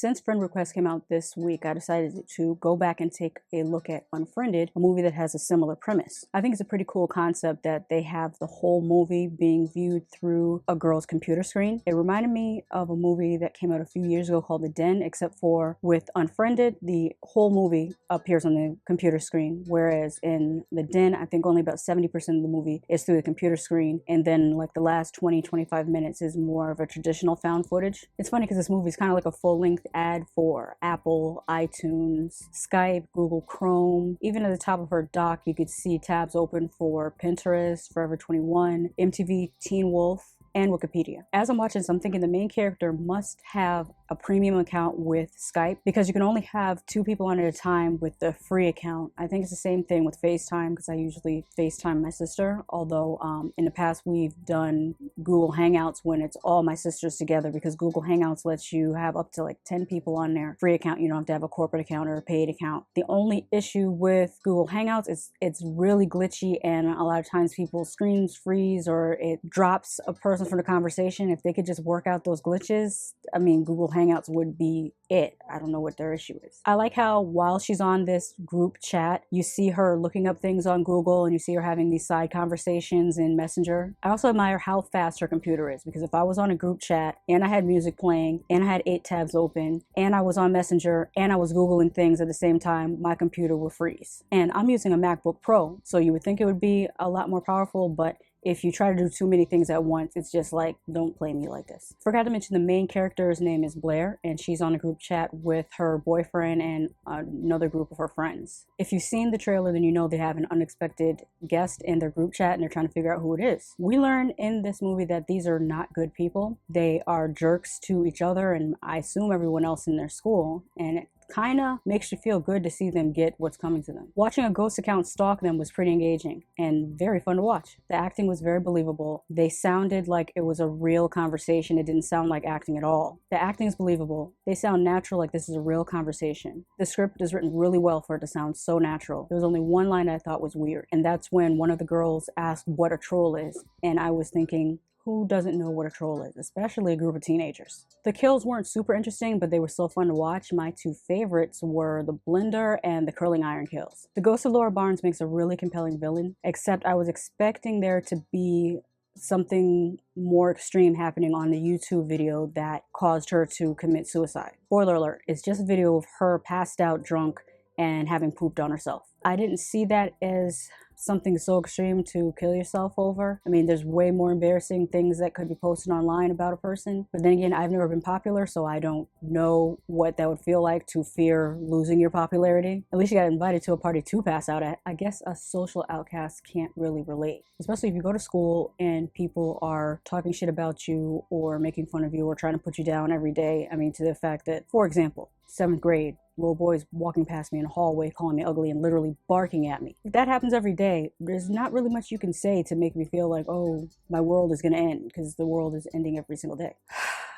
Since friend request came out this week, I decided to go back and take a look at Unfriended, a movie that has a similar premise. I think it's a pretty cool concept that they have the whole movie being viewed through a girl's computer screen. It reminded me of a movie that came out a few years ago called The Den, except for with Unfriended, the whole movie appears on the computer screen, whereas in The Den, I think only about 70% of the movie is through the computer screen, and then like the last 20-25 minutes is more of a traditional found footage. It's funny because this movie is kind of like a full-length ad for Apple, iTunes, Skype, Google Chrome. Even at the top of her dock, you could see tabs open for Pinterest, Forever 21, MTV, Teen Wolf, and Wikipedia. As I'm watching this, I'm thinking the main character must have a premium account with Skype because you can only have 2 people on at a time with the free account. I think it's the same thing with FaceTime because I usually FaceTime my sister, although in the past we've done Google Hangouts when it's all my sisters together because Google Hangouts lets you have up to like 10 people on there. Free account, you don't have to have a corporate account or a paid account. The only issue with Google Hangouts is it's really glitchy and a lot of times people's screens freeze or it drops a person from the conversation. If they could just work out those glitches, I mean, Google Hangouts would be it. I don't know what their issue is. I like how while she's on this group chat, you see her looking up things on Google and you see her having these side conversations in Messenger. I also admire how fast her computer is because if I was on a group chat and I had music playing and I had 8 tabs open and I was on Messenger and I was Googling things at the same time, my computer would freeze. And I'm using a MacBook Pro, so you would think it would be a lot more powerful, but if you try to do too many things at once, it's just like, don't play me like this. Forgot to mention the main character's name is Blair, and she's on a group chat with her boyfriend and another group of her friends. If you've seen the trailer, then you know they have an unexpected guest in their group chat and they're trying to figure out who it is. We learn in this movie that these are not good people. They are jerks to each other and I assume everyone else in their school, and it kind of makes you feel good to see them get what's coming to them. Watching a ghost account stalk them was pretty engaging and very fun to watch. The acting was very believable. They sounded like it was a real conversation. It didn't sound like acting at all. The acting is believable. They sound natural, like this is a real conversation. The script is written really well for it to sound so natural. There was only one line I thought was weird, and that's when one of the girls asked what a troll is, and I was thinking, who doesn't know what a troll is, especially a group of teenagers? The kills weren't super interesting, but they were still fun to watch. My 2 favorites were the blender and the curling iron kills. The ghost of Laura Barnes makes a really compelling villain, except I was expecting there to be something more extreme happening on the YouTube video that caused her to commit suicide. Spoiler alert, it's just a video of her passed out drunk and having pooped on herself. I didn't see that as something so extreme to kill yourself over. I mean, there's way more embarrassing things that could be posted online about a person. But then again, I've never been popular, so I don't know what that would feel like to fear losing your popularity. At least you got invited to a party to pass out at. I guess a social outcast can't really relate. Especially if you go to school and people are talking shit about you or making fun of you or trying to put you down every day. I mean, to the fact that, for example, 7th grade, little boys walking past me in the hallway calling me ugly and literally barking at me. If that happens every day, there's not really much you can say to make me feel like, oh, my world is gonna end, because the world is ending every single day.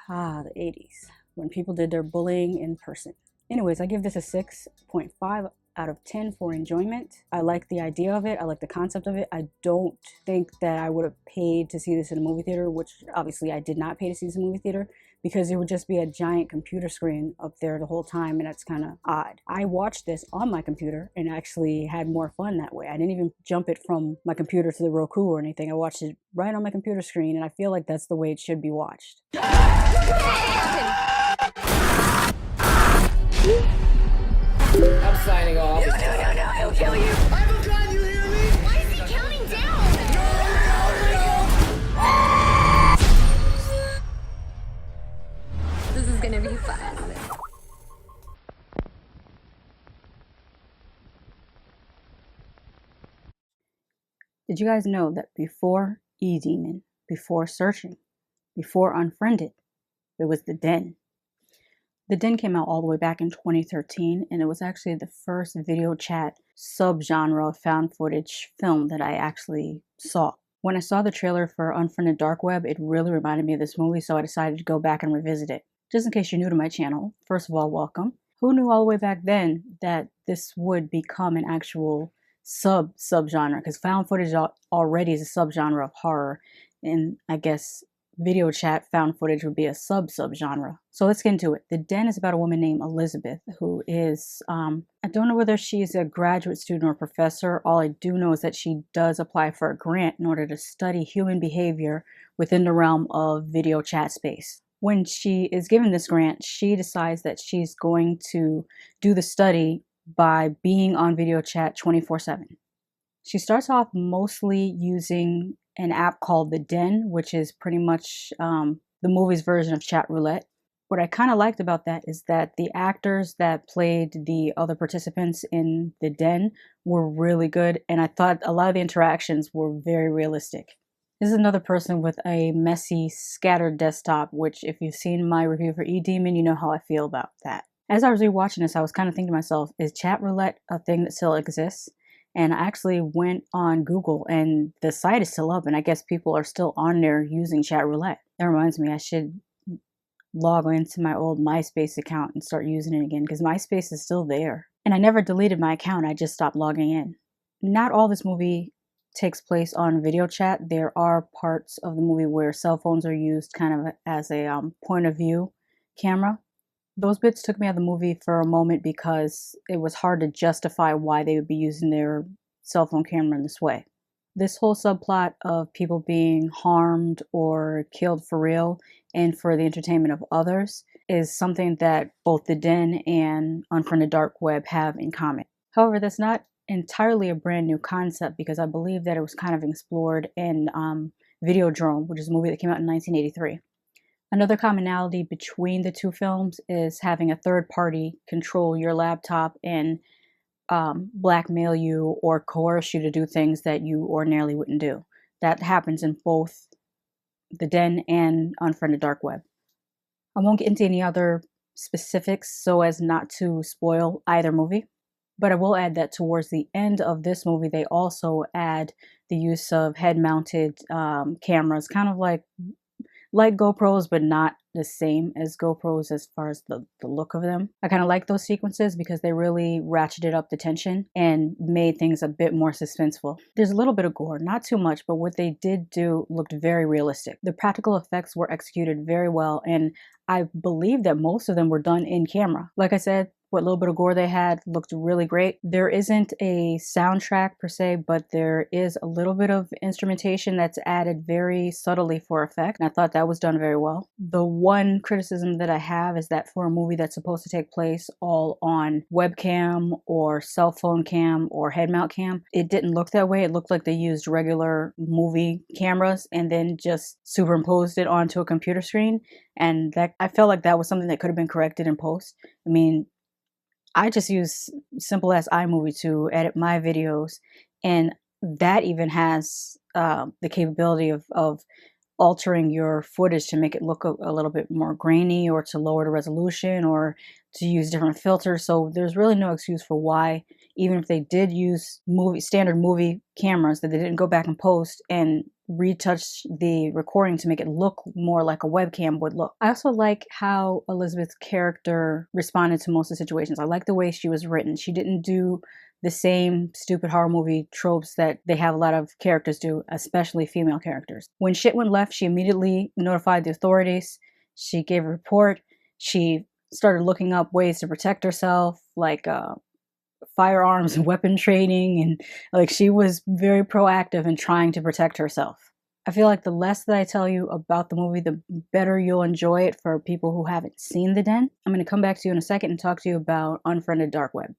The 80s, when people did their bullying in person. Anyways, I give this a 6.5 out of 10 for enjoyment. I like the idea of it. I like the concept of it. I don't think that I would have paid to see this in a movie theater, which obviously I did not pay to see this in a movie theater, because it would just be a giant computer screen up there the whole time, and that's kind of odd. I watched this on my computer and actually had more fun that way. I didn't even jump it from my computer to the Roku or anything. I watched it right on my computer screen, and I feel like that's the way it should be watched. I'm signing off. No, he'll kill you. I'm trying, you hear me? Why is he counting down? No. This is gonna be fun. Did you guys know that before E-Demon, before searching, before Unfriended, there was The Den? The Den came out all the way back in 2013, and it was actually the first video chat subgenre found footage film that I actually saw. When I saw the trailer for Unfriended Dark Web, it really reminded me of this movie, so I decided to go back and revisit it. Just in case you're new to my channel, first of all, welcome. Who knew all the way back then that this would become an actual subgenre? Because found footage already is a subgenre of horror, and I guess video chat found footage would be a subgenre. So let's get into it. The Den is about a woman named Elizabeth, who is, I don't know whether she's a graduate student or professor. All I do know is that she does apply for a grant in order to study human behavior within the realm of video chat space. When she is given this grant, she decides that she's going to do the study by being on video chat 24/7. She starts off mostly using an app called The Den, which is pretty much the movie's version of chat roulette. What I kind of liked about that is that the actors that played the other participants in The Den were really good, and I thought a lot of the interactions were very realistic. This is another person with a messy, scattered desktop, which if you've seen my review for E-Demon, you know how I feel about that. As I was rewatching this, I was kind of thinking to myself, is chat roulette a thing that still exists? And I actually went on Google, and the site is still up, and I guess people are still on there using chat roulette. That reminds me, I should log into my old MySpace account and start using it again, because MySpace is still there. And I never deleted my account, I just stopped logging in. Not all this movie takes place on video chat. There are parts of the movie where cell phones are used kind of as a point of view camera. Those bits took me out of the movie for a moment because it was hard to justify why they would be using their cell phone camera in this way. This whole subplot of people being harmed or killed for real and for the entertainment of others is something that both The Den and Unfriended Dark Web have in common. However, that's not entirely a brand new concept, because I believe that it was kind of explored in Videodrome, which is a movie that came out in 1983. Another commonality between the two films is having a third party control your laptop and blackmail you or coerce you to do things that you ordinarily wouldn't do. That happens in both The Den and Unfriended Dark Web. I won't get into any other specifics so as not to spoil either movie, but I will add that towards the end of this movie, they also add the use of head-mounted cameras, kind of like GoPros, but not the same as GoPros as far as the look of them. I kind of like those sequences because they really ratcheted up the tension and made things a bit more suspenseful. There's a little bit of gore, not too much, but what they did do looked very realistic. The practical effects were executed very well, and I believe that most of them were done in camera. Like I said, what little bit of gore they had looked really great. There isn't a soundtrack per se, but there is a little bit of instrumentation that's added very subtly for effect, and I thought that was done very well. The one criticism that I have is that for a movie that's supposed to take place all on webcam or cell phone cam or head mount cam, it didn't look that way. It looked like they used regular movie cameras and then just superimposed it onto a computer screen, and that I felt like that was something that could have been corrected in post. I mean, I just use simple as iMovie to edit my videos, and that even has the capability of altering your footage to make it look a little bit more grainy, or to lower the resolution, or to use different filters. So there's really no excuse for why, even if they did use standard movie cameras, that they didn't go back and post and retouch the recording to make it look more like a webcam would look. I also like how Elizabeth's character responded to most of the situations. I like the way she was written. She didn't do the same stupid horror movie tropes that they have a lot of characters do, especially female characters. When shit went left, she immediately notified the authorities. She gave a report. She started looking up ways to protect herself, like firearms and weapon training, and like she was very proactive in trying to protect herself. I feel like the less that I tell you about the movie, the better you'll enjoy it for people who haven't seen The Den. I'm going to come back to you in a second and talk to you about Unfriended Dark Web.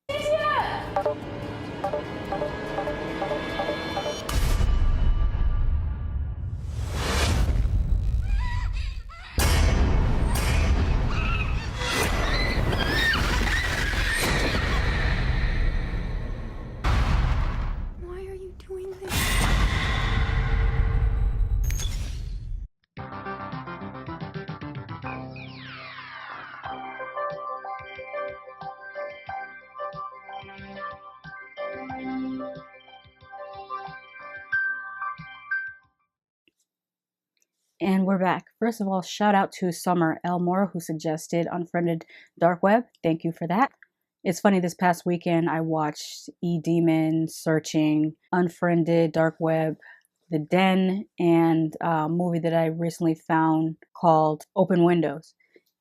Why are you doing this? And we're back. First of all, shout out to Summer Elmore who suggested Unfriended Dark Web. Thank you for that. It's funny, this past weekend I watched E-Demon, Searching, Unfriended, Dark Web, The Den, and a movie that I recently found called Open Windows.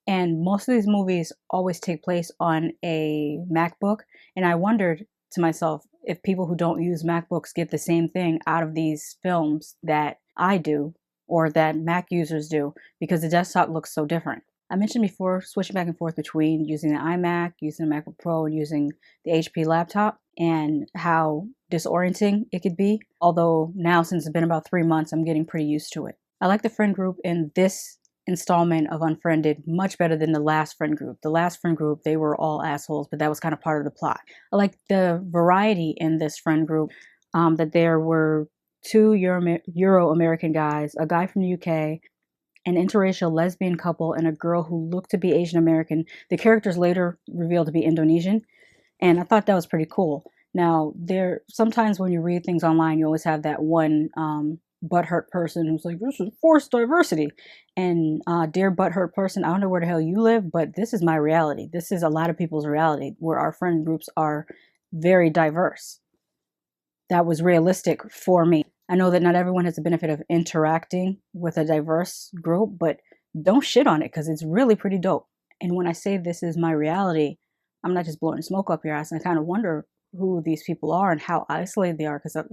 And most of these movies always take place on a MacBook. And I wondered to myself if people who don't use MacBooks get the same thing out of these films that I do or that Mac users do, because the desktop looks so different. I mentioned before switching back and forth between using the iMac, using the MacBook Pro, and using the HP laptop, and how disorienting it could be. Although now, since it's been about 3 months, I'm getting pretty used to it. I like the friend group in this installment of Unfriended much better than the last friend group. The last friend group, they were all assholes, but that was kind of part of the plot. I like the variety in this friend group, that there were 2 Euro-American guys, a guy from the UK, an interracial lesbian couple, and a girl who looked to be Asian American. The characters later revealed to be Indonesian, and I thought that was pretty cool. Now, sometimes when you read things online, you always have that one butthurt person who's like, this is forced diversity. And dear butthurt person, I don't know where the hell you live, but this is my reality. This is a lot of people's reality, where our friend groups are very diverse. That was realistic for me. I know that not everyone has the benefit of interacting with a diverse group, but don't shit on it because it's really pretty dope. And when I say this is my reality, I'm not just blowing smoke up your ass. And I kind of wonder who these people are and how isolated they are, because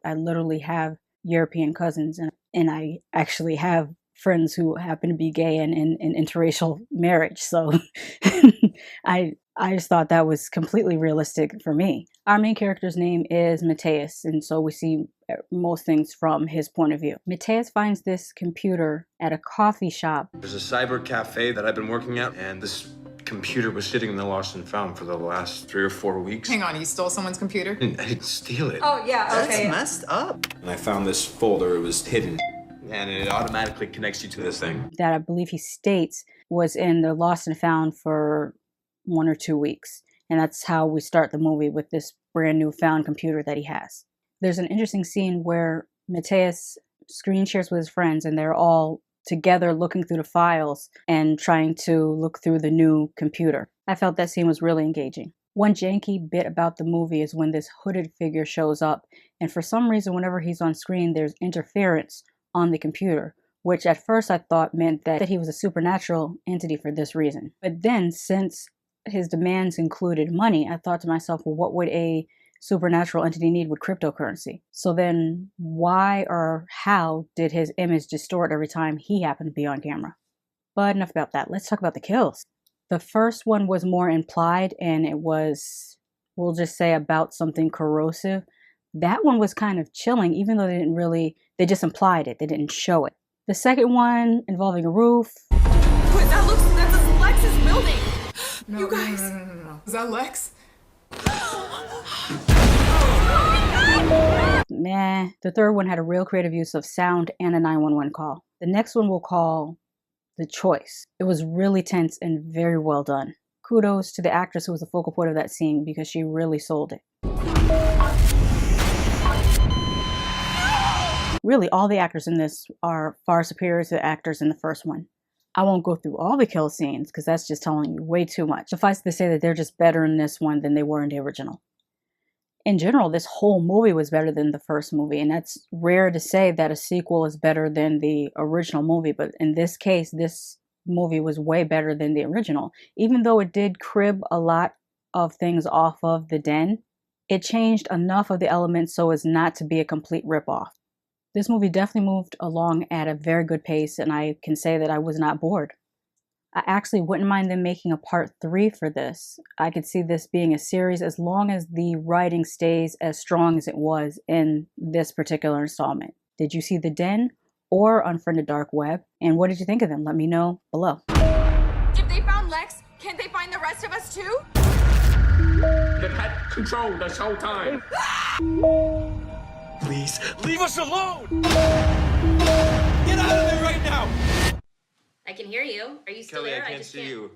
I literally have European cousins, and I actually have friends who happen to be gay and in interracial marriage. So I just thought that was completely realistic for me. Our main character's name is Mateus, and so we see most things from his point of view. Mateus finds this computer at a coffee shop. There's a cyber cafe that I've been working at, and this computer was sitting in the lost and found for the last 3 or 4 weeks. Hang on, you stole someone's computer? I didn't steal it. Oh, yeah, okay. That's messed up. And I found this folder, it was hidden. And it automatically connects you to this thing. That I believe he states was in the lost and found for 1 or 2 weeks. And that's how we start the movie, with this brand new found computer that he has. There's an interesting scene where Mateus screen shares with his friends, and they're all together looking through the files and trying to look through the new computer. I felt that scene was really engaging. One janky bit about the movie is when this hooded figure shows up, and for some reason whenever he's on screen there's interference on the computer, which at first I thought meant that he was a supernatural entity for this reason. But then, since his demands included money, I thought to myself, well, what would a supernatural entity need with cryptocurrency? So then why or how did his image distort every time he happened to be on camera? But enough about that. Let's talk about the kills. The first one was more implied, and it was, we'll just say, about something corrosive. That one was kind of chilling, even though they just implied it. They didn't show it. The second one involving a roof. Wait, that's Lex's building. No, you guys. No. Is that Lex? Meh. The third one had a real creative use of sound and a 911 call. The next one we'll call The Choice. It was really tense and very well done. Kudos to the actress who was the focal point of that scene, because she really sold it. Really, all the actors in this are far superior to the actors in the first one. I won't go through all the kill scenes because that's just telling you way too much. Suffice to say that they're just better in this one than they were in the original. In general, this whole movie was better than the first movie, and that's rare to say that a sequel is better than the original movie, but in this case, this movie was way better than the original. Even though it did crib a lot of things off of The Den, it changed enough of the elements so as not to be a complete ripoff. This movie definitely moved along at a very good pace, and I can say that I was not bored. I actually wouldn't mind them making a part 3 for this. I could see this being a series as long as the writing stays as strong as it was in this particular installment. Did you see The Den or Unfriended Dark Web? And what did you think of them? Let me know below. If they found Lex, can't they find the rest of us too? They've had control this whole time. Please, leave us alone! Get out of there right now! I can hear you. Are you still Kelly, there? I can't see you.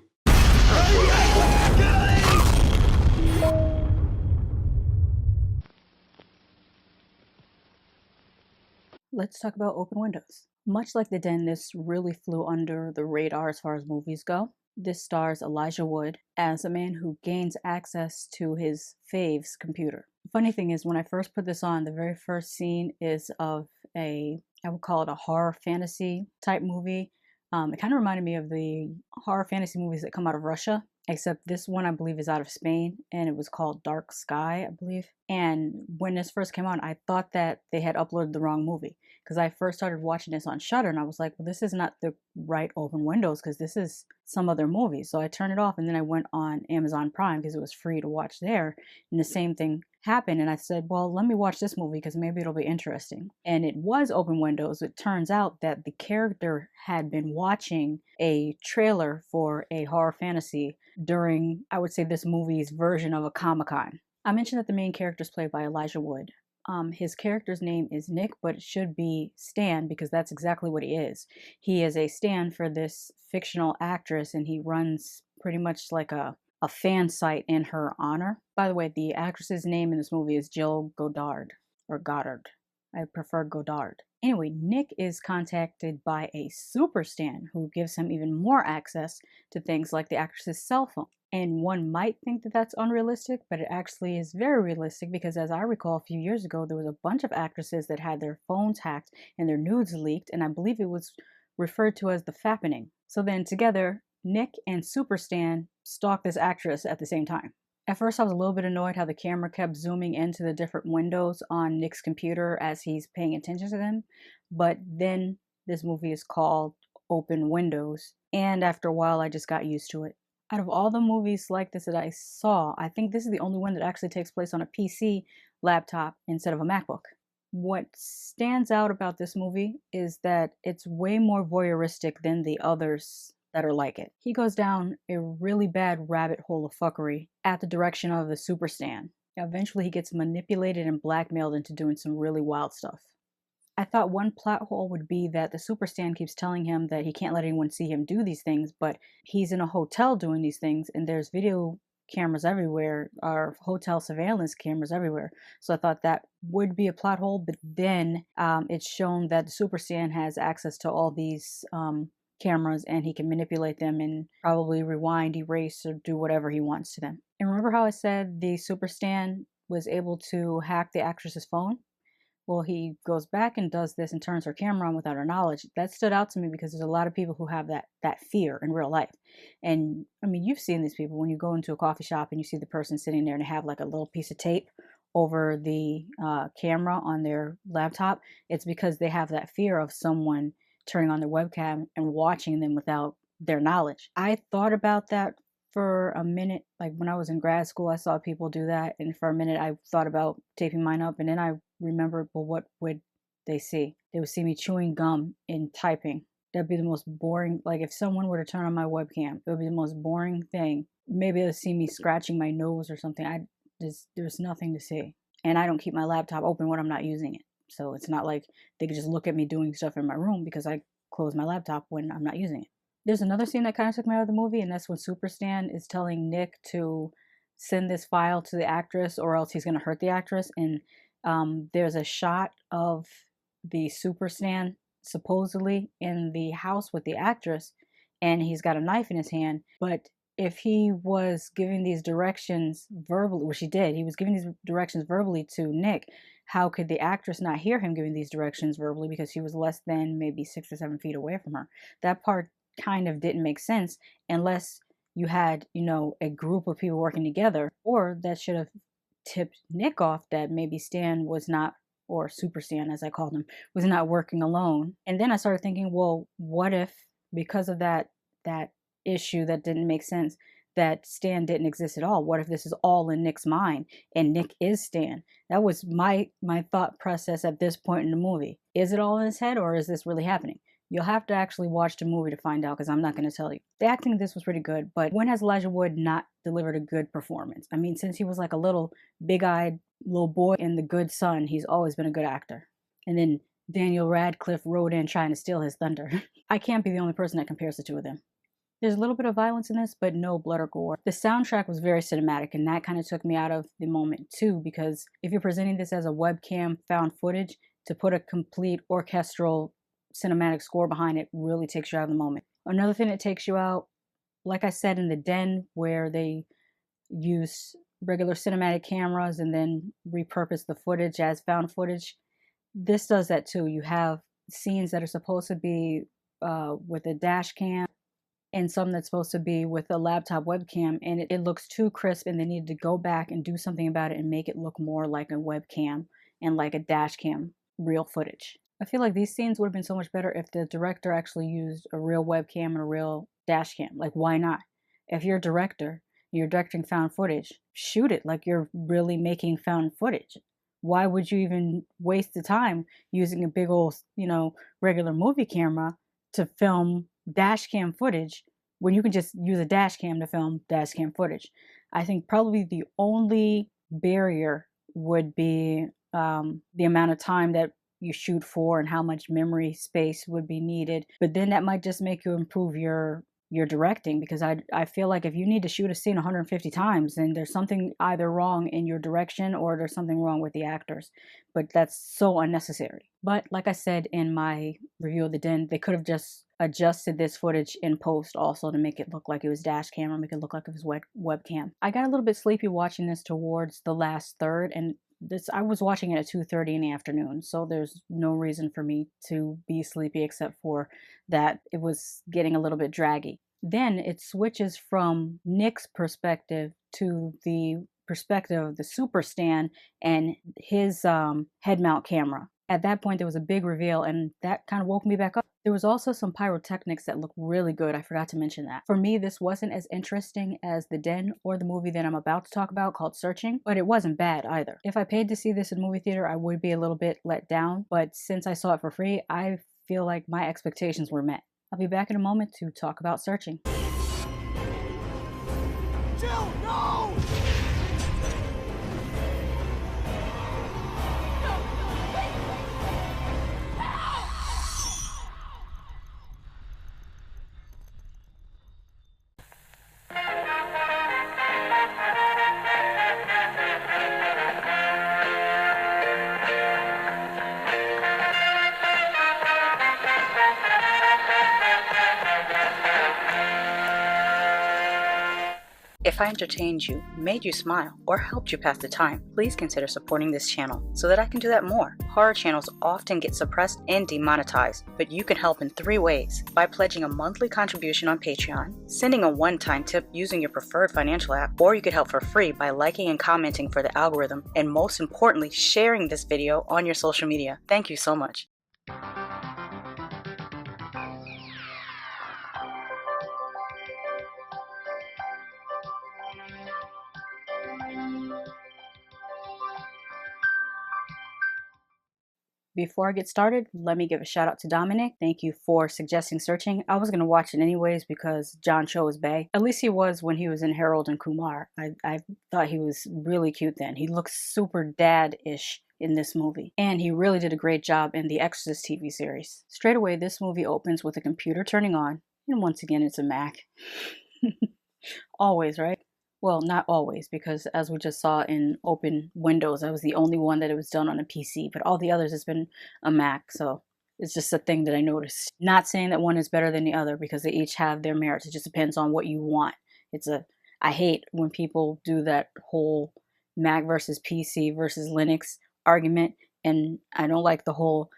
Let's talk about Open Windows. Much like The Den, this really flew under the radar as far as movies go. This stars Elijah Wood as a man who gains access to his fave's computer. Funny thing is, when I first put this on, the very first scene is of I would call it a horror fantasy type movie. It kind of reminded me of the horror fantasy movies that come out of Russia, except this one I believe is out of Spain, and it was called Dark Sky, I believe. And when this first came on, I thought that they had uploaded the wrong movie, because I first started watching this on Shudder, and I was like, well, this is not the right open windows, because this is some other movie. So I turned it off, and then I went on Amazon Prime because it was free to watch there, and the same thing happened. And I said, well, let me watch this movie because maybe it'll be interesting. And it was open windows. It turns out that the character had been watching a trailer for a horror fantasy during, I would say, this movie's version of a Comic-Con. I mentioned that the main character is played by Elijah Wood. His character's name is Nick, but it should be Stan because that's exactly what he is. He is a stan for this fictional actress, and he runs pretty much like a fan site in her honor. By the way, the actress's name in this movie is Jill Goddard, or Goddard. I prefer Goddard. Anyway, Nick is contacted by a super stan who gives him even more access to things like the actress's cell phone. And one might think that that's unrealistic, but it actually is very realistic because, as I recall, a few years ago, there was a bunch of actresses that had their phones hacked and their nudes leaked, and I believe it was referred to as the fappening. So then together, Nick and Super Stan stalk this actress at the same time. At first, I was a little bit annoyed how the camera kept zooming into the different windows on Nick's computer as he's paying attention to them, but then this movie is called Open Windows, and after a while, I just got used to it. Out of all the movies like this that I saw, I think this is the only one that actually takes place on a PC laptop instead of a MacBook. What stands out about this movie is that it's way more voyeuristic than the others that are like it. He goes down a really bad rabbit hole of fuckery at the direction of the super stan. Eventually he gets manipulated and blackmailed into doing some really wild stuff. I thought one plot hole would be that the super stan keeps telling him that he can't let anyone see him do these things, but he's in a hotel doing these things and there's video cameras everywhere, or hotel surveillance cameras everywhere. So I thought that would be a plot hole, but then it's shown that the super stan has access to all these cameras and he can manipulate them and probably rewind, erase, or do whatever he wants to them. And remember how I said the super stan was able to hack the actress's phone? Well, he goes back and does this and turns her camera on without her knowledge. That stood out to me because there's a lot of people who have that fear in real life. And I mean, you've seen these people when you go into a coffee shop and you see the person sitting there and they have like a little piece of tape over the camera on their laptop. It's because they have that fear of someone turning on their webcam and watching them without their knowledge. I thought about that for a minute. Like when I was in grad school, I saw people do that. And for a minute, I thought about taping mine up. And then I remembered, well, what would they see? They would see me chewing gum and typing. That'd be the most boring. Like if someone were to turn on my webcam, it would be the most boring thing. Maybe they'll see me scratching my nose or something. There's nothing to see. And I don't keep my laptop open when I'm not using it. So it's not like they could just look at me doing stuff in my room because I close my laptop when I'm not using it. There's another scene that kind of took me out of the movie, and that's when Super Stan is telling Nick to send this file to the actress or else he's going to hurt the actress. And there's a shot of the Super Stan supposedly in the house with the actress, and he's got a knife in his hand. But if he was giving these directions verbally, which he did, he was giving these directions verbally to Nick, how could the actress not hear him giving these directions verbally because he was less than maybe 6 or 7 feet away from her? That part kind of didn't make sense unless you had, a group of people working together, or that should have tipped Nick off that maybe Stan was not, or Super Stan as I called him, was not working alone. And then I started thinking, well, what if because of that issue that didn't make sense, that Stan didn't exist at all? What if this is all in Nick's mind and Nick is Stan? That was my thought process at this point in the movie. Is it all in his head or is this really happening? You'll have to actually watch the movie to find out because I'm not going to tell you. The acting in this was pretty good, but when has Elijah Wood not delivered a good performance? I mean, since he was like a little big-eyed little boy in The Good Son, he's always been a good actor. And then Daniel Radcliffe rode in trying to steal his thunder. I can't be the only person that compares the two of them. There's a little bit of violence in this, but no blood or gore. The soundtrack was very cinematic, and that kind of took me out of the moment too, because if you're presenting this as a webcam found footage, to put a complete orchestral cinematic score behind it really takes you out of the moment. Another thing that takes you out, like I said in The Den, where they use regular cinematic cameras and then repurpose the footage as found footage, this does that too. You have scenes that are supposed to be with a dash cam and some that's supposed to be with a laptop webcam, and it looks too crisp, and they need to go back and do something about it and make it look more like a webcam and like a dash cam real footage. I feel like these scenes would have been so much better if the director actually used a real webcam and a real dash cam. Like, why not? If you're a director, you're directing found footage, shoot it like you're really making found footage. Why would you even waste the time using a big old, regular movie camera to film dash cam footage when you can just use a dash cam to film dash cam footage? I think probably the only barrier would be the amount of time that you shoot for and how much memory space would be needed. But then that might just make you improve your directing, because I feel like if you need to shoot a scene 150 times, then there's something either wrong in your direction or there's something wrong with the actors. But that's so unnecessary. But like I said in my review of The Den, they could have just adjusted this footage in post also to make it look like it was dash cam or make it look like it was webcam. I got a little bit sleepy watching this towards the last third, and I was watching it at 2:30 in the afternoon, so there's no reason for me to be sleepy except for that it was getting a little bit draggy. Then it switches from Nick's perspective to the perspective of the super Stan and his head mount camera. At that point, there was a big reveal, and that kind of woke me back up. There was also some pyrotechnics that looked really good. I forgot to mention that. For me, this wasn't as interesting as The Den or the movie that I'm about to talk about called Searching, but it wasn't bad either. If I paid to see this in movie theater, I would be a little bit let down, but since I saw it for free, I feel like my expectations were met. I'll be back in a moment to talk about Searching. Jill, no! If I entertained you, made you smile, or helped you pass the time, please consider supporting this channel so that I can do that more. Horror channels often get suppressed and demonetized, but you can help in 3 ways: by pledging a monthly contribution on Patreon, sending a one-time tip using your preferred financial app, or you could help for free by liking and commenting for the algorithm, and most importantly, sharing this video on your social media. Thank you so much. Before I get started, let me give a shout out to Dominic. Thank you for suggesting Searching. I was going to watch it anyways because John Cho was bae. At least he was when he was in Harold and Kumar. I thought he was really cute then. He looks super dad-ish in this movie. And he really did a great job in the Exorcist TV series. Straight away, this movie opens with a computer turning on. And once again, it's a Mac. Always, right? Well, not always, because as we just saw in Open Windows, that was the only one that it was done on a PC, but all the others has been a Mac, so it's just a thing that I noticed. Not saying that one is better than the other, because they each have their merits. It just depends on what you want. I hate when people do that whole Mac versus PC versus Linux argument, and I don't like the whole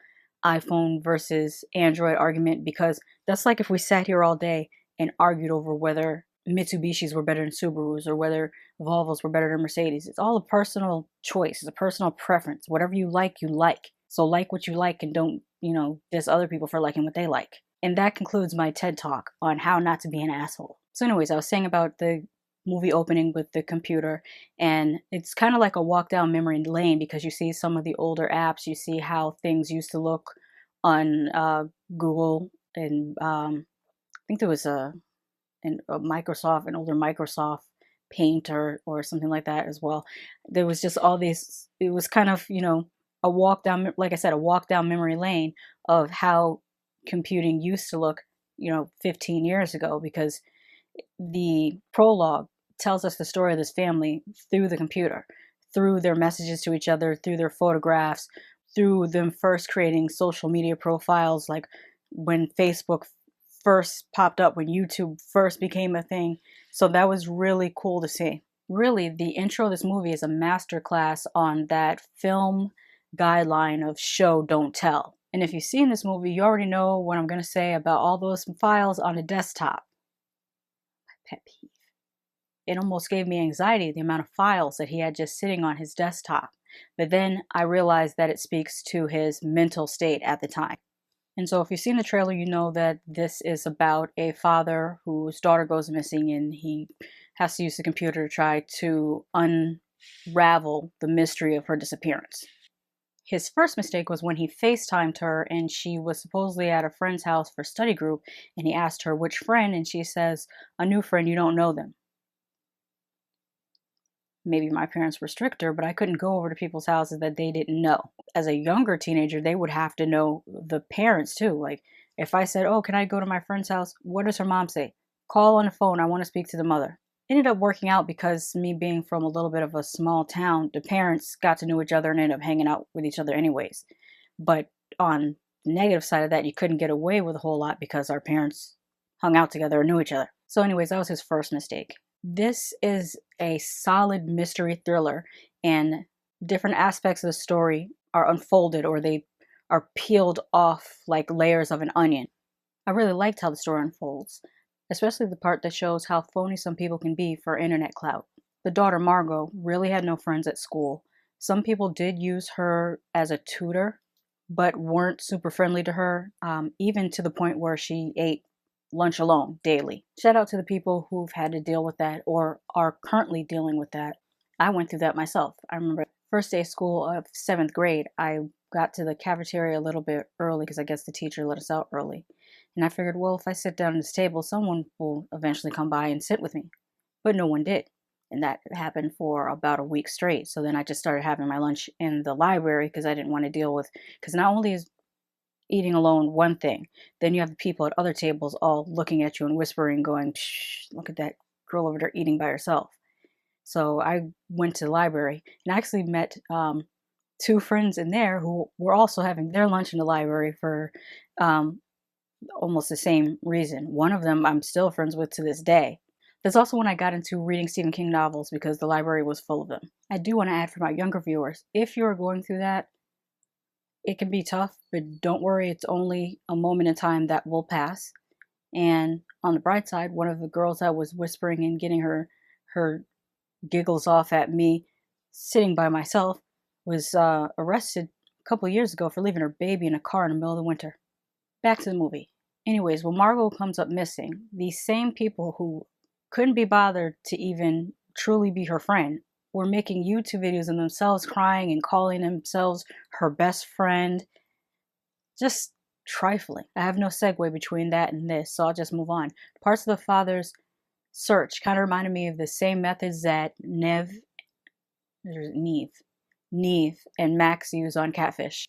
iPhone versus Android argument, because that's like if we sat here all day and argued over whether Mitsubishis were better than Subarus or whether Volvos were better than Mercedes. It's all a personal choice. It's a personal preference. Whatever you like, you like. So like what you like and don't, diss other people for liking what they like. And that concludes my TED Talk on how not to be an asshole. So anyways, I was saying about the movie opening with the computer, and it's kind of like a walk down memory lane, because you see some of the older apps, you see how things used to look on Google, and I think there was an older Microsoft Paint or something like that as well. There was just all these, it was kind of, a walk down, like I said, a walk down memory lane of how computing used to look, 15 years ago, because the prologue tells us the story of this family through the computer, through their messages to each other, through their photographs, through them first creating social media profiles like when Facebook first popped up, when YouTube first became a thing. So that was really cool to see. Really, the intro of this movie is a masterclass on that film guideline of show, don't tell. And if you've seen this movie, you already know what I'm going to say about all those files on a desktop. My pet peeve. It almost gave me anxiety, the amount of files that he had just sitting on his desktop. But then I realized that it speaks to his mental state at the time. And so if you've seen the trailer, you know that this is about a father whose daughter goes missing and he has to use the computer to try to unravel the mystery of her disappearance. His first mistake was when he FaceTimed her and she was supposedly at a friend's house for study group, and he asked her which friend, and she says, "A new friend, you don't know them." Maybe my parents were stricter, but I couldn't go over to people's houses that they didn't know. As a younger teenager, they would have to know the parents too. Like, if I said, "Oh, can I go to my friend's house?" What does her mom say? "Call on the phone, I want to speak to the mother." Ended up working out because me being from a little bit of a small town, the parents got to know each other and ended up hanging out with each other anyways. But on the negative side of that, you couldn't get away with a whole lot because our parents hung out together and knew each other. So anyways, that was his first mistake. This is a solid mystery thriller, and different aspects of the story are unfolded, or they are peeled off like layers of an onion. I really liked how the story unfolds, especially the part that shows how phony some people can be for internet clout. The daughter, Margot, really had no friends at school. Some people did use her as a tutor, but weren't super friendly to her, even to the point where she ate lunch alone daily. Shout out to the people who've had to deal with that or are currently dealing with that. I went through that myself. I remember first day of school of 7th grade, I got to the cafeteria a little bit early because I guess the teacher let us out early. And I figured, well, if I sit down at this table, someone will eventually come by and sit with me. But no one did. And that happened for about a week straight. So then I just started having my lunch in the library because I didn't want to deal with, because not only is eating alone one thing, then you have the people at other tables all looking at you and whispering, going, "Shh, look at that girl over there eating by herself." So I went to the library and I actually met 2 friends in there who were also having their lunch in the library for almost the same reason. One of them I'm still friends with to this day. That's also when I got into reading Stephen King novels because the library was full of them. I do want to add for my younger viewers, if you're going through that, it can be tough, but don't worry, it's only a moment in time that will pass. And on the bright side, one of the girls that was whispering and getting her giggles off at me sitting by myself was arrested a couple of years ago for leaving her baby in a car in the middle of the winter. Back to the movie. Anyways, when Margot comes up missing, these same people who couldn't be bothered to even truly be her friend were making YouTube videos of themselves crying and calling themselves her best friend. Just trifling. I have no segue between that and this, so I'll just move on. Parts of the father's search kind of reminded me of the same methods that Neve and Max use on Catfish.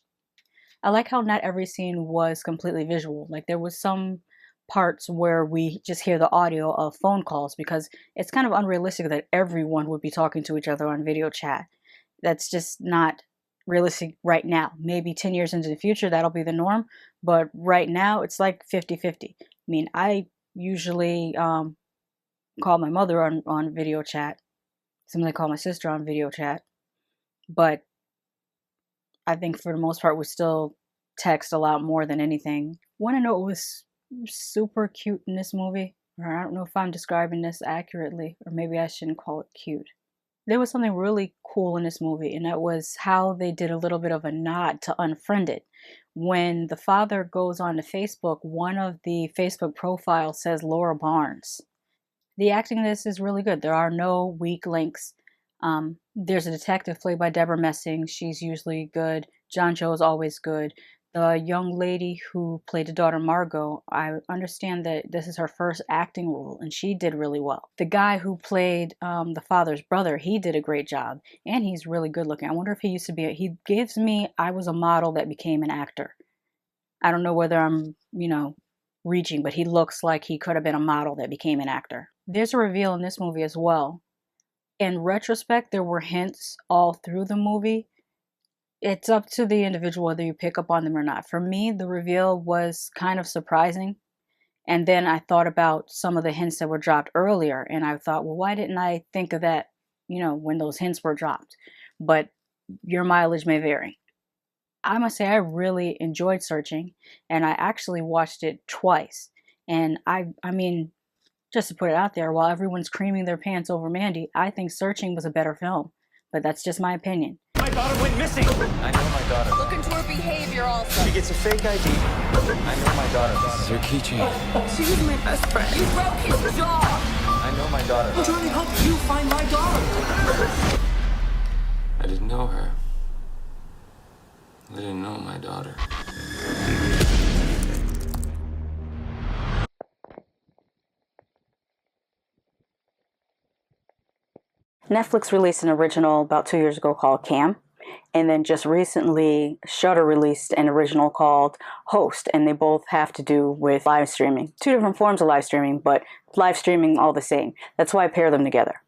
I like how not every scene was completely visual. Like, there was some parts where we just hear the audio of phone calls because it's kind of unrealistic that everyone would be talking to each other on video chat. That's just not realistic right now. Maybe 10 years into the future, that'll be the norm. But right now, it's like 50-50. I mean, I usually call my mother on video chat. Sometimes I call my sister on video chat. But I think for the most part, we still text a lot more than anything. Want to know what was super cute in this movie? Or I don't know if I'm describing this accurately, or maybe I shouldn't call it cute. There was something really cool in this movie, and that was how they did a little bit of a nod to Unfriended. When the father goes on to Facebook, one of the Facebook profiles says Laura Barnes. The acting in this is really good. There are no weak links. There's a detective played by Deborah Messing. She's usually good. John Cho is always good. The young lady who played the daughter Margot, I understand that this is her first acting role, and she did really well. The guy who played the father's brother, he did a great job, and he's really good looking. I wonder if he used to be, he gives me, I was a model that became an actor. I don't know whether I'm, reaching, but he looks like he could have been a model that became an actor. There's a reveal in this movie as well. In retrospect, there were hints all through the movie It's up to the individual whether you pick up on them or not. For me, the reveal was kind of surprising. And then I thought about some of the hints that were dropped earlier, and I thought, well, why didn't I think of that, when those hints were dropped? But your mileage may vary. I must say I really enjoyed Searching, and I actually watched it twice. And I mean, just to put it out there, while everyone's creaming their pants over Mandy, I think Searching was a better film. But that's just my opinion. My daughter went missing. I know my daughter. Look into her behavior also. She gets a fake ID. I know my daughter. This is her keychain. She was my best friend. You broke his jaw. I know my daughter. I'm trying to help you find my daughter. I didn't know her. I didn't know my daughter. Netflix released an original about 2 years ago called Cam. And then just recently, Shudder released an original called Host. And they both have to do with live streaming. Two different forms of live streaming, but live streaming all the same. That's why I pair them together.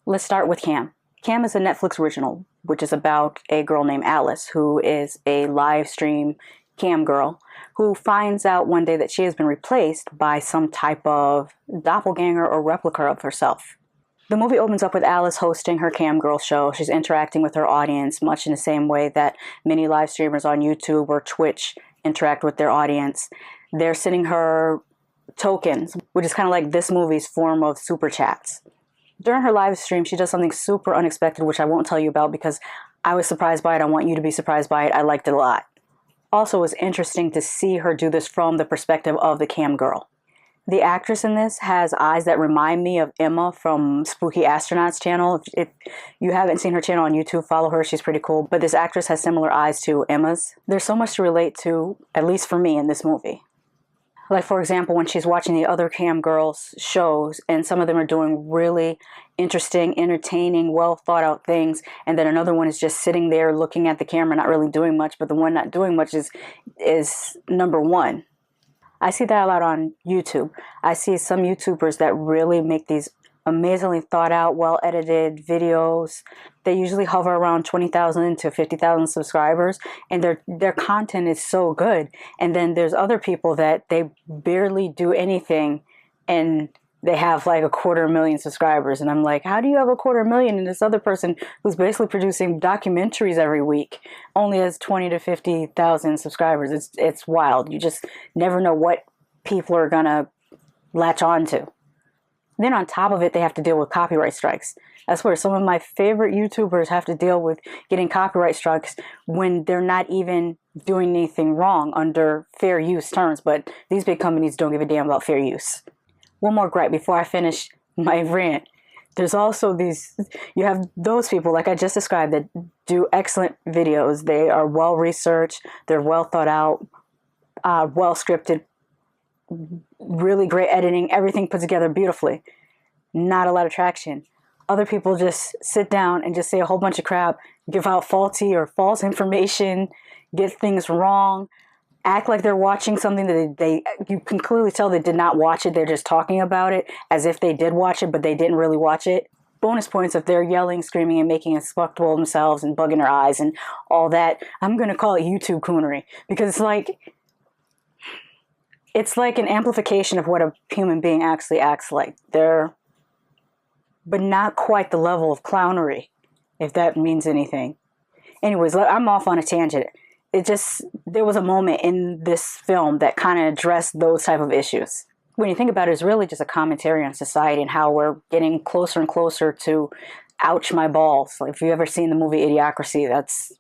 Let's start with Cam. Cam is a Netflix original, which is about a girl named Alice, who is a live stream cam girl, who finds out one day that she has been replaced by some type of doppelganger or replica of herself. The movie opens up with Alice hosting her cam girl show. She's interacting with her audience much in the same way that many live streamers on YouTube or Twitch interact with their audience. They're sending her tokens, which is kind of like this movie's form of super chats. During her live stream, she does something super unexpected, which I won't tell you about because I was surprised by it. I want you to be surprised by it. I liked it a lot. Also, it was interesting to see her do this from the perspective of the cam girl. The actress in this has eyes that remind me of Emma from Spooky Astronauts channel. If you haven't seen her channel on YouTube, follow her. She's pretty cool. But this actress has similar eyes to Emma's. There's so much to relate to, at least for me, in this movie. Like, for example, when she's watching the other cam girls' shows, and some of them are doing really interesting, entertaining, well thought out things, and then another one is just sitting there looking at the camera, not really doing much, but the one not doing much is number one. I see that a lot on YouTube. I see some YouTubers that really make these amazingly thought out, well edited videos. They usually hover around 20,000 to 50,000 subscribers, and their content is so good. And then there's other people that they barely do anything and they have like 250,000 subscribers. And I'm like, how do you have 250,000 and this other person who's basically producing documentaries every week only has 20 to 50,000 subscribers? It's wild. You just never know what people are gonna latch on to. Then on top of it, they have to deal with copyright strikes. That's where some of my favorite YouTubers have to deal with getting copyright strikes when they're not even doing anything wrong under fair use terms. But these big companies don't give a damn about fair use. One more gripe before I finish my rant. There's also you have those people, like I just described, that do excellent videos. They are well researched, they're well thought out, well scripted, really great editing, everything put together beautifully. Not a lot of traction. Other people just sit down and just say a whole bunch of crap, give out faulty or false information, get things wrong, act like they're watching something that you can clearly tell they did not watch it. They're just talking about it as if they did watch it, but they didn't really watch it. Bonus points if they're yelling, screaming, and making a spectacle of themselves and bugging their eyes and all that. I'm going to call it YouTube coonery because it's like an amplification of what a human being actually acts like. But not quite the level of clownery, if that means anything. Anyways, I'm off on a tangent. There was a moment in this film that kind of addressed those type of issues. When you think about it, it's really just a commentary on society and how we're getting closer and closer to ouch my balls. Like if you've ever seen the movie Idiocracy,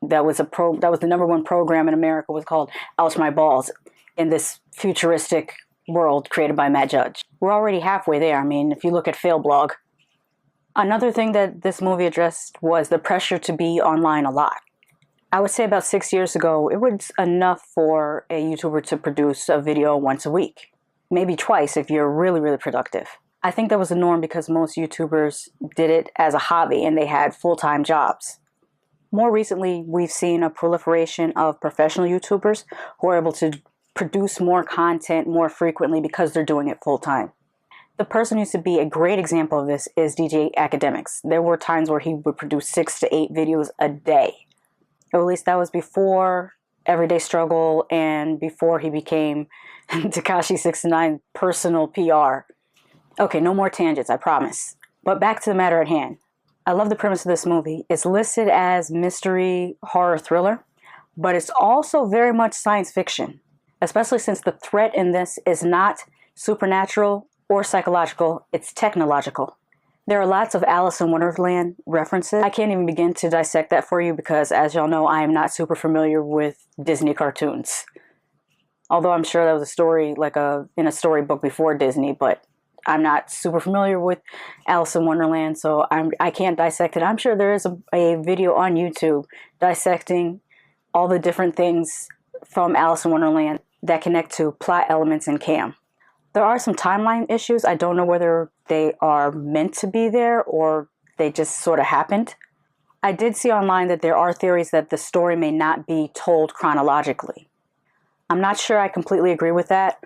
that was the #1 program in America, was called Ouch My Balls, in this futuristic world created by Matt Judge. We're already halfway there. I mean, if you look at Failblog. Another thing that this movie addressed was the pressure to be online a lot. I would say about 6 years ago, it was enough for a YouTuber to produce a video once a week. Maybe twice if you're really, really productive. I think that was the norm because most YouTubers did it as a hobby and they had full-time jobs. More recently, we've seen a proliferation of professional YouTubers who are able to produce more content more frequently because they're doing it full-time. The person who used to be a great example of this is DJ Academics. There were times where he would produce 6 to 8 videos a day. Or at least that was before Everyday Struggle and before he became Tekashi 69 personal PR. Okay, no more tangents, I promise. But back to the matter at hand. I love the premise of this movie. It's listed as mystery horror thriller, but it's also very much science fiction, especially since the threat in this is not supernatural or psychological, it's technological. There are lots of Alice in Wonderland references. I can't even begin to dissect that for you because, as y'all know, I am not super familiar with Disney cartoons. Although I'm sure that was a story, like in a storybook before Disney, but I'm not super familiar with Alice in Wonderland, so I can't dissect it. I'm sure there is a video on YouTube dissecting all the different things from Alice in Wonderland that connect to plot elements in Cam. There are some timeline issues. I don't know whether they are meant to be there or they just sort of happened. I did see online that there are theories that the story may not be told chronologically. I'm not sure I completely agree with that.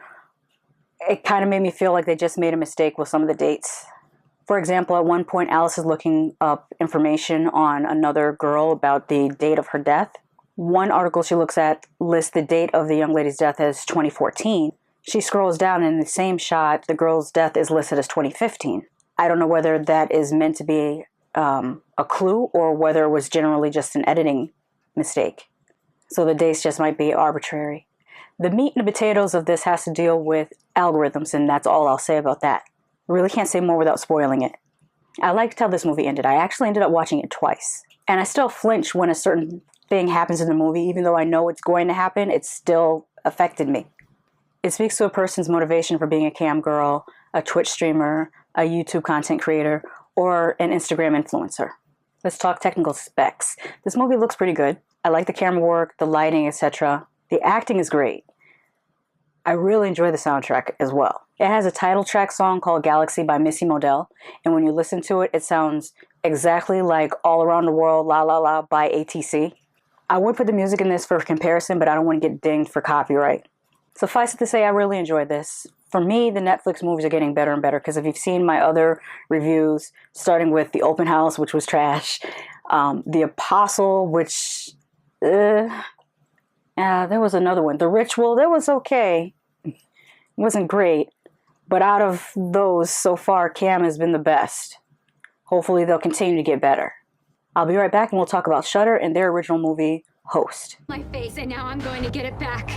It kind of made me feel like they just made a mistake with some of the dates. For example, at one point, Alice is looking up information on another girl about the date of her death. One article she looks at lists the date of the young lady's death as 2014. She scrolls down and in the same shot, the girl's death is listed as 2015. I don't know whether that is meant to be a clue or whether it was generally just an editing mistake. So the dates just might be arbitrary. The meat and the potatoes of this has to deal with algorithms, and that's all I'll say about that. I really can't say more without spoiling it. I liked how this movie ended. I actually ended up watching it twice. And I still flinch when a certain thing happens in the movie. Even though I know it's going to happen, it still affected me. It speaks to a person's motivation for being a cam girl, a Twitch streamer, a YouTube content creator, or an Instagram influencer. Let's talk technical specs. This movie looks pretty good. I like the camera work, the lighting, etc. The acting is great. I really enjoy the soundtrack as well. It has a title track song called Galaxy by Missy Modell, and when you listen to it, it sounds exactly like All Around the World, La La La by ATC. I would put the music in this for comparison, but I don't want to get dinged for copyright. Suffice it to say, I really enjoyed this. For me, the Netflix movies are getting better and better, because if you've seen my other reviews, starting with The Open House, which was trash, The Apostle, which... there was another one. The Ritual, that was okay. It wasn't great. But out of those, so far, Cam has been the best. Hopefully they'll continue to get better. I'll be right back and we'll talk about Shudder and their original movie, Host. My face, and now I'm going to get it back.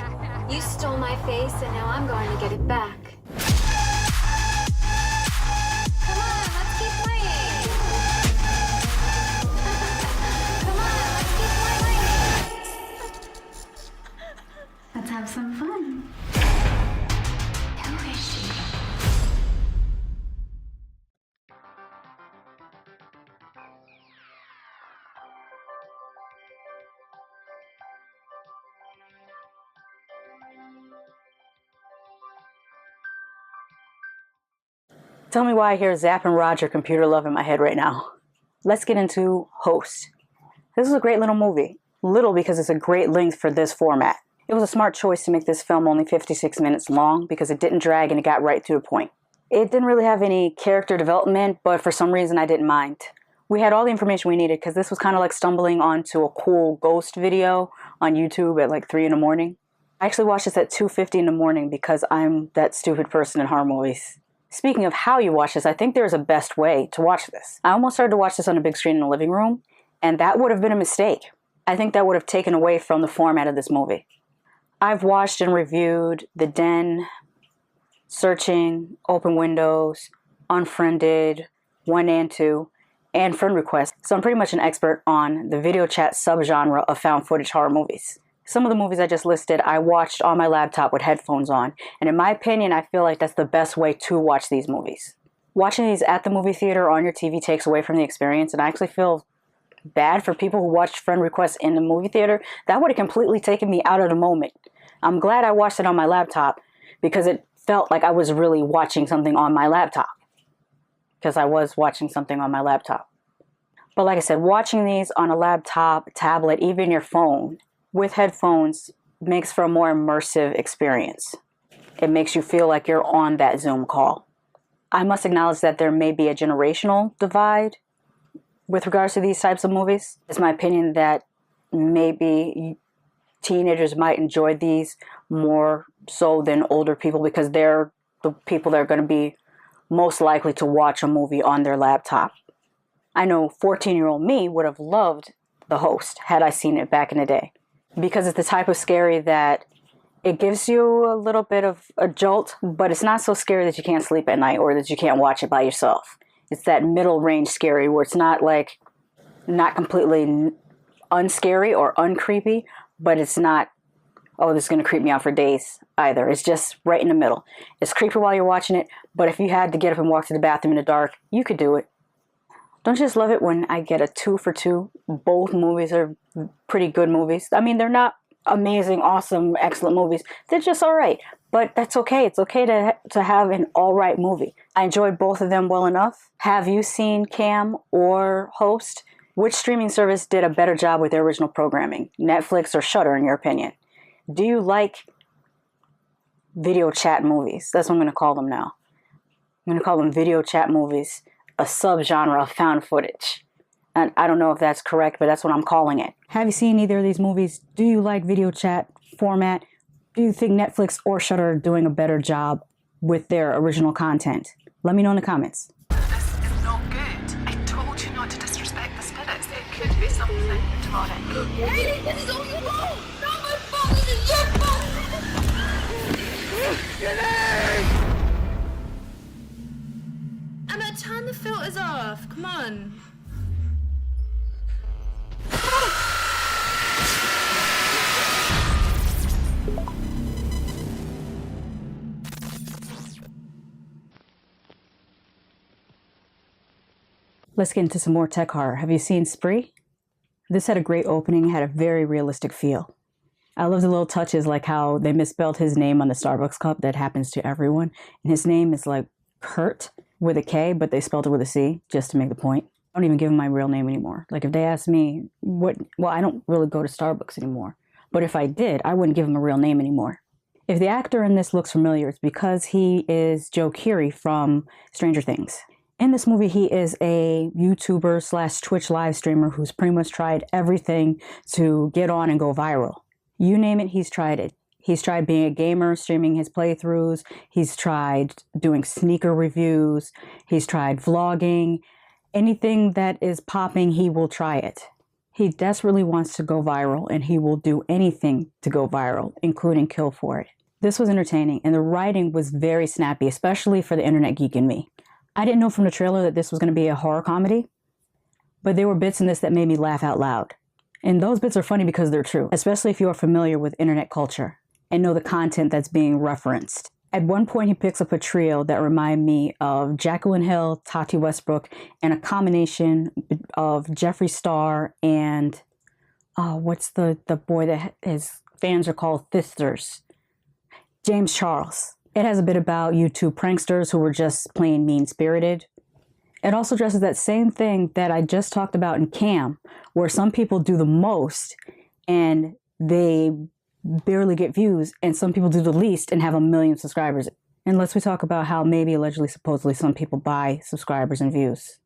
You stole my face, and now I'm going to get it back. Come on, let's keep playing. Come on, let's keep playing. Let's have some fun. Who is she? Tell me why I hear Zapp and Roger Computer Love in my head right now. Let's get into Host. This is a great little movie. Little because it's a great length for this format. It was a smart choice to make this film only 56 minutes long because it didn't drag and it got right to the point. It didn't really have any character development, but for some reason I didn't mind. We had all the information we needed because this was kind of like stumbling onto a cool ghost video on YouTube at like 3 in the morning. I actually watched this at 2:50 in the morning because I'm that stupid person in horror movies. Speaking of how you watch this, I think there's a best way to watch this. I almost started to watch this on a big screen in the living room, and that would have been a mistake. I think that would have taken away from the format of this movie. I've watched and reviewed The Den, Searching, Open Windows, Unfriended, 1 and 2, and Friend Request, so I'm pretty much an expert on the video chat subgenre of found footage horror movies. Some of the movies I just listed, I watched on my laptop with headphones on, and in my opinion, I feel like that's the best way to watch these movies. Watching these at the movie theater or on your TV takes away from the experience, and I actually feel bad for people who watched Friend Request in the movie theater. That would have completely taken me out of the moment. I'm glad I watched it on my laptop because it felt like I was really watching something on my laptop. Because I was watching something on my laptop. But like I said, watching these on a laptop, tablet, even your phone, with headphones makes for a more immersive experience. It makes you feel like you're on that Zoom call. I must acknowledge that there may be a generational divide with regards to these types of movies. It's my opinion that maybe teenagers might enjoy these more so than older people because they're the people that are going to be most likely to watch a movie on their laptop. I know 14-year-old me would have loved The Host had I seen it back in the day because it's the type of scary that it gives you a little bit of a jolt, but it's not so scary that you can't sleep at night or that you can't watch it by yourself. It's that middle range scary where it's not completely unscary or uncreepy, but it's not, oh, this is going to creep me out for days either. It's just right in the middle. It's creepy while you're watching it, but if you had to get up and walk to the bathroom in the dark, you could do it. Don't you just love it when I get a 2 for 2? Both movies are pretty good movies. I mean, they're not amazing, awesome, excellent movies. They're just all right. But that's okay. It's okay to have an all right movie. I enjoyed both of them well enough. Have you seen Cam or Host? Which streaming service did a better job with their original programming? Netflix or Shudder, in your opinion? Do you like video chat movies? That's what I'm going to call them now. I'm going to call them video chat movies, a subgenre of found footage. And I don't know if that's correct, but that's what I'm calling it. Have you seen either of these movies? Do you like video chat format? Do you think Netflix or Shudder are doing a better job with their original content? Let me know in the comments. This is not good. I told you not to disrespect the spirits. It could be something demonic. Lady, this is all your fault! Not my fault! This is your fault! Emma, turn the filters off. Come on. Let's get into some more tech horror. Have you seen Spree? This had a great opening, had a very realistic feel. I love the little touches like how they misspelled his name on the Starbucks cup. That happens to everyone. And his name is like Kurt with a K, but they spelled it with a C just to make the point. I don't even give him my real name anymore. Like if they ask me I don't really go to Starbucks anymore. But if I did, I wouldn't give him a real name anymore. If the actor in this looks familiar, it's because he is Joe Keery from Stranger Things. In this movie, he is a YouTuber / Twitch live streamer who's pretty much tried everything to get on and go viral. You name it, he's tried it. He's tried being a gamer, streaming his playthroughs. He's tried doing sneaker reviews. He's tried vlogging. Anything that is popping, he will try it. He desperately wants to go viral, and he will do anything to go viral, including kill for it. This was entertaining, and the writing was very snappy, especially for the internet geek in me. I didn't know from the trailer that this was going to be a horror comedy, but there were bits in this that made me laugh out loud. And those bits are funny because they're true, especially if you are familiar with internet culture and know the content that's being referenced. At one point, he picks up a trio that remind me of Jacqueline Hill, Tati Westbrook, and a combination of Jeffree Star and, what's the boy that his fans are called Thisters? James Charles. It has a bit about YouTube pranksters who were just plain mean-spirited. It also addresses that same thing that I just talked about in Cam, where some people do the most and they barely get views, and some people do the least and have 1 million subscribers. And let's we talk about how maybe allegedly, supposedly, some people buy subscribers and views.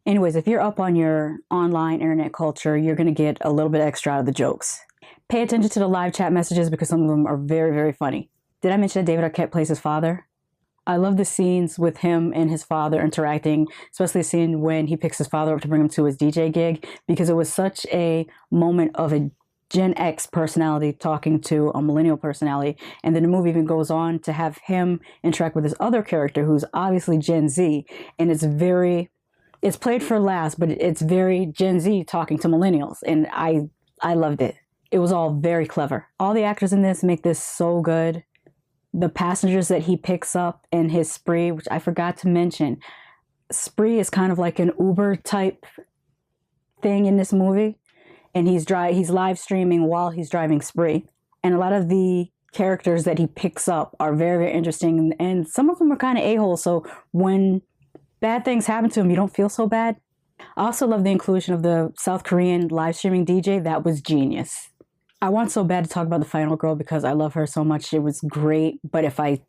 Anyways, if you're up on your online internet culture, you're going to get a little bit extra out of the jokes. Pay attention to the live chat messages because some of them are very, very funny. Did I mention that David Arquette plays his father? I love the scenes with him and his father interacting, especially the scene when he picks his father up to bring him to his DJ gig, because it was such a moment of a Gen X personality talking to a millennial personality. And then the movie even goes on to have him interact with this other character who's obviously Gen Z. And it's played for laughs, but it's very Gen Z talking to millennials. And I loved it. It was all very clever. All the actors in this make this so good. The passengers that he picks up in his Spree, which I forgot to mention. Spree is kind of like an Uber type thing in this movie. And he's live streaming while he's driving Spree. And a lot of the characters that he picks up are very, very interesting. And some of them are kind of a-holes. So when bad things happen to him, you don't feel so bad. I also love the inclusion of the South Korean live streaming DJ. That was genius. I want so bad to talk about the final girl because I love her so much. It was great. But if I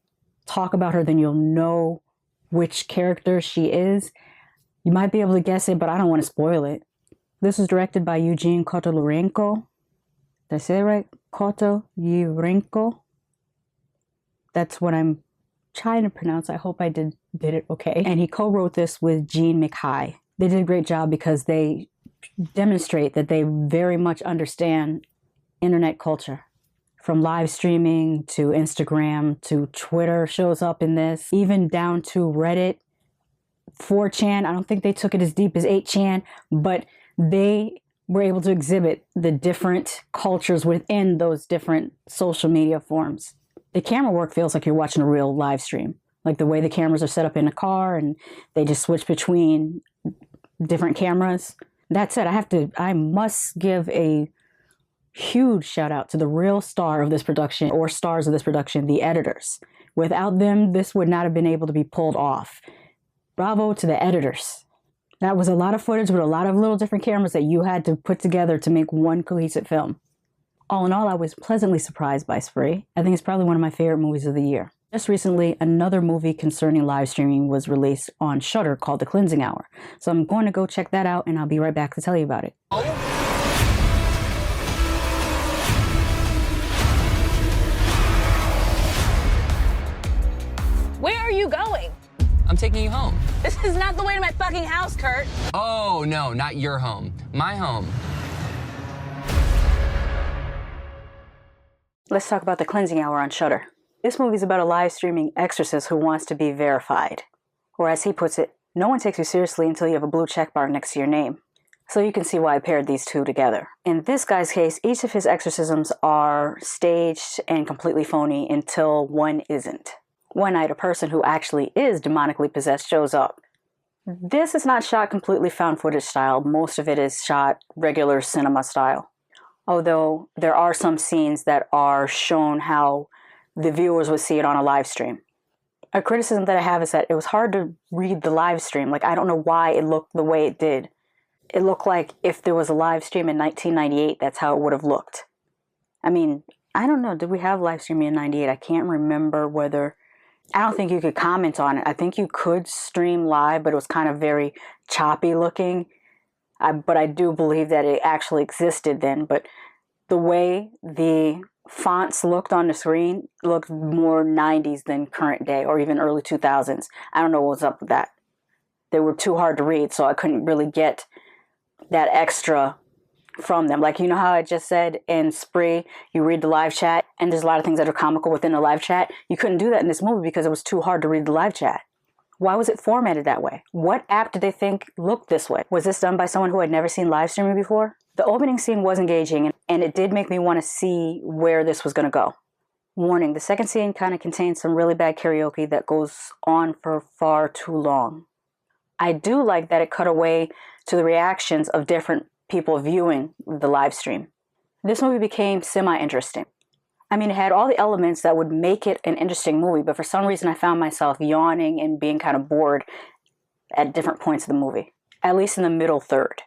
talk about her, then you'll know which character she is. You might be able to guess it, but I don't want to spoil it. This was directed by Eugene Kotolenko. Did I say it right? Kotolenko. That's what I'm trying to pronounce. I hope I did it okay. And he co-wrote this with Gene McKay. They did a great job because they demonstrate that they very much understand internet culture. From live streaming to Instagram to Twitter shows up in this, even down to Reddit, 4chan. I don't think they took it as deep as 8chan, but they were able to exhibit the different cultures within those different social media forms. The camera work feels like you're watching a real live stream. Like the way the cameras are set up in a car and they just switch between different cameras. That said, I must give a huge shout out to the real star of this production, or stars of this production, the editors. Without them, this would not have been able to be pulled off. Bravo to the editors. That was a lot of footage with a lot of little different cameras that you had to put together to make one cohesive film. All in all, I was pleasantly surprised by Spree. I think it's probably one of my favorite movies of the year. Just recently, another movie concerning live streaming was released on Shudder called The Cleansing Hour. So I'm going to go check that out and I'll be right back to tell you about it. Where are you going? I'm taking you home. This is not the way to my fucking house, Kurt. Oh, no, not your home. My home. Let's talk about The Cleansing Hour on Shudder. This movie is about a live streaming exorcist who wants to be verified. Or as he puts it, no one takes you seriously until you have a blue check mark next to your name. So you can see why I paired these two together. In this guy's case, each of his exorcisms are staged and completely phony until one isn't. One night, a person who actually is demonically possessed shows up. This is not shot completely found footage style. Most of it is shot regular cinema style. Although there are some scenes that are shown how the viewers would see it on a live stream. A criticism that I have is that it was hard to read the live stream. Like, I don't know why it looked the way it did. It looked like if there was a live stream in 1998, that's how it would have looked. I mean, I don't know. Did we have live streaming in 98? I can't remember whether... I don't think you could comment on it. I think you could stream live, but it was kind of very choppy looking. But I do believe that it actually existed then. But the way the fonts looked on the screen looked more 90s than current day or even early 2000s. I don't know what was up with that. They were too hard to read, so I couldn't really get that extra from them. Like, you know how I just said in Spree, you read the live chat and there's a lot of things that are comical within the live chat? You couldn't do that in this movie because it was too hard to read the live chat. Why was it formatted that way? What app did they think looked this way? Was this done by someone who had never seen live streaming before? The opening scene was engaging and it did make me want to see where this was going to go. Warning, the second scene kind of contains some really bad karaoke that goes on for far too long. I do like that it cut away to the reactions of different people viewing the live stream. This movie became semi-interesting. I mean, it had all the elements that would make it an interesting movie, but for some reason I found myself yawning and being kind of bored at different points of the movie, at least in the middle third.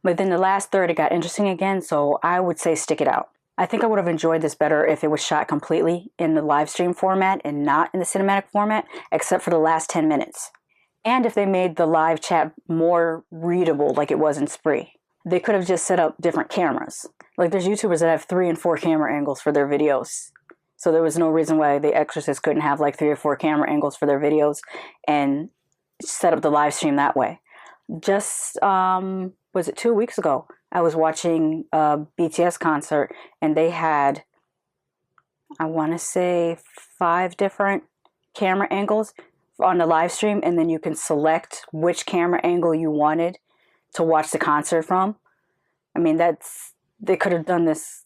But then the last third, it got interesting again, so I would say stick it out. I think I would have enjoyed this better if it was shot completely in the live stream format and not in the cinematic format, except for the last 10 minutes. And if they made the live chat more readable like it was in Spree. They could have just set up different cameras. Like, there's YouTubers that have 3 and 4 camera angles for their videos. So there was no reason why The Exorcist couldn't have like 3 or 4 camera angles for their videos and set up the live stream that way. Just, was it 2 weeks ago? I was watching a BTS concert and they had, I want to say 5 different camera angles on the live stream, and then you can select which camera angle you wanted to watch the concert from. I mean, they could have done this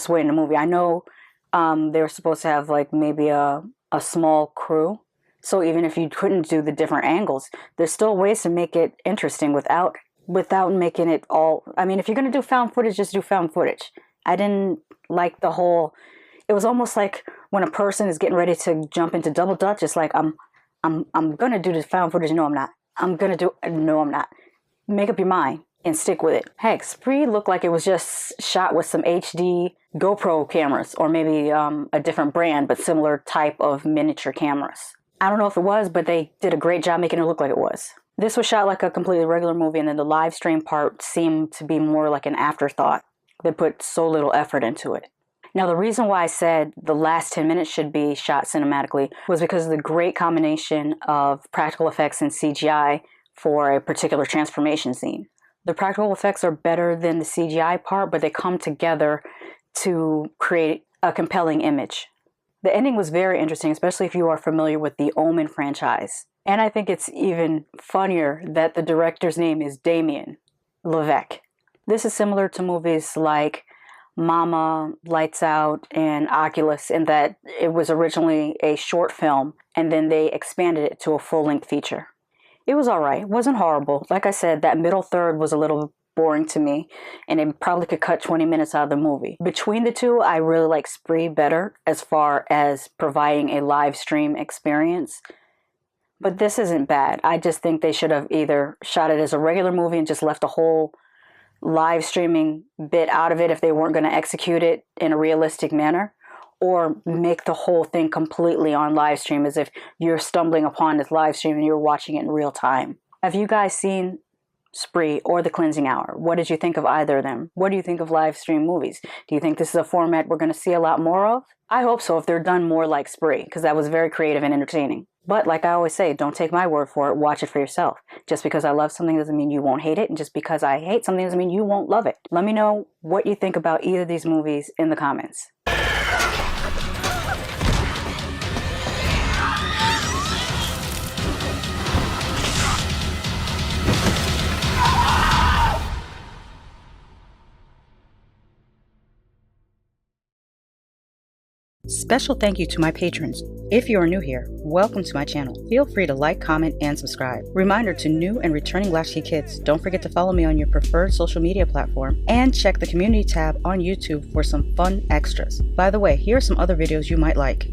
way in the movie. I know they were supposed to have like maybe a small crew. So even if you couldn't do the different angles, there's still ways to make it interesting without making it all... I mean, if you're going to do found footage, just do found footage. I didn't like the whole... It was almost like when a person is getting ready to jump into double dutch, it's like, I'm going to do the found footage. No, I'm not. I'm going to do... No, I'm not. Make up your mind and stick with it. Heck, Spree looked like it was just shot with some HD GoPro cameras, or maybe a different brand, but similar type of miniature cameras. I don't know if it was, but they did a great job making it look like it was. This was shot like a completely regular movie, and then the live stream part seemed to be more like an afterthought. They put so little effort into it. Now, the reason why I said the last 10 minutes should be shot cinematically was because of the great combination of practical effects and CGI for a particular transformation scene. The practical effects are better than the CGI part, but they come together to create a compelling image. The ending was very interesting, especially if you are familiar with the Omen franchise. And I think it's even funnier that the director's name is Damien Levesque. This is similar to movies like Mama, Lights Out, and Oculus in that it was originally a short film and then they expanded it to a full-length feature. It was alright. It wasn't horrible. Like I said, that middle third was a little boring to me, and it probably could cut 20 minutes out of the movie. Between the two, I really like Spree better as far as providing a live stream experience. But this isn't bad. I just think they should have either shot it as a regular movie and just left the whole live streaming bit out of it if they weren't going to execute it in a realistic manner, or make the whole thing completely on live stream as if you're stumbling upon this live stream and you're watching it in real time. Have you guys seen Spree or The Cleansing Hour? What did you think of either of them? What do you think of live stream movies? Do you think this is a format we're going to see a lot more of? I hope so, if they're done more like Spree, because that was very creative and entertaining. But like I always say, don't take my word for it, watch it for yourself. Just because I love something doesn't mean you won't hate it, and just because I hate something doesn't mean you won't love it. Let me know what you think about either of these movies in the comments. Special thank you to my patrons. If you are new here, welcome to my channel. Feel free to like, comment, and subscribe. Reminder to new and returning Latchkey kids, don't forget to follow me on your preferred social media platform and check the community tab on YouTube for some fun extras. By the way, here are some other videos you might like.